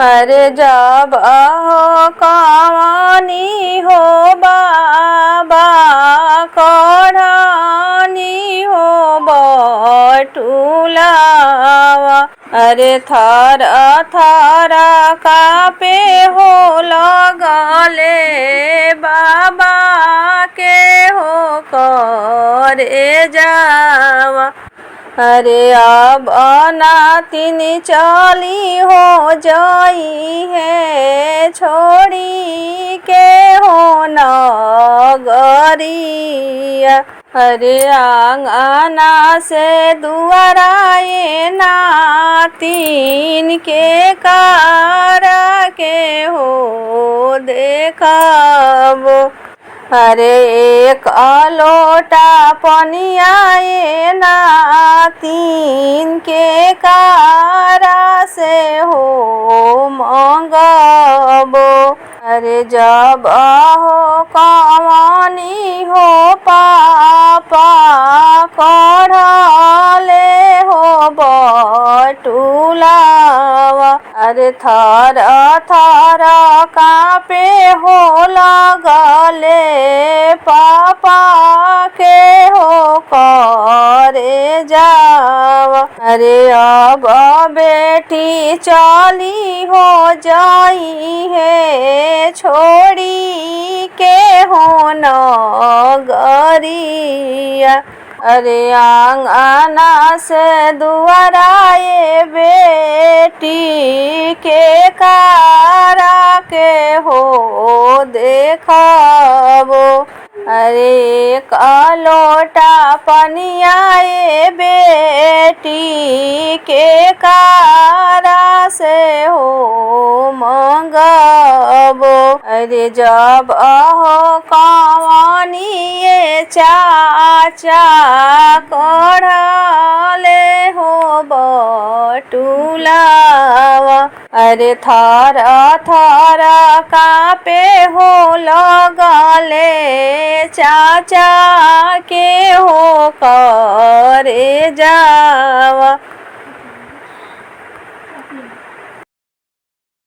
अरे जब अहो कवानी हो बाबा कढ़ानी हो बटुलावा। अरे थर थर कापे हो लगले बाबा के हो करे जावा। अरे अब नातिन चली हो जाई है छोड़ी के हो नगरिया। अरे आंगना से दुआराए नातिन के कारा के हो देखबो। अरे एक लोटा पनियाए नातिन के कारा से हो मंगबो। अरे जब हो कवानी हो पापा कढ़ले हो बटुलावा। अरे थर थर कापे हो लगले पापा के हो करे जावा। अरे अब बेटी चली हो जाई है छोड़ी के हो नगरिया। अरे आंगना से दुआराए बेटी के कारा के हो देखबो। अरे एक लोटा पनियाए बेटी के कारा से हो मंगबो। अरे जब अहो कवानी चाचा कढ़ले हो बटुलावा। अरे थर थर कापे हो लगले चाचा के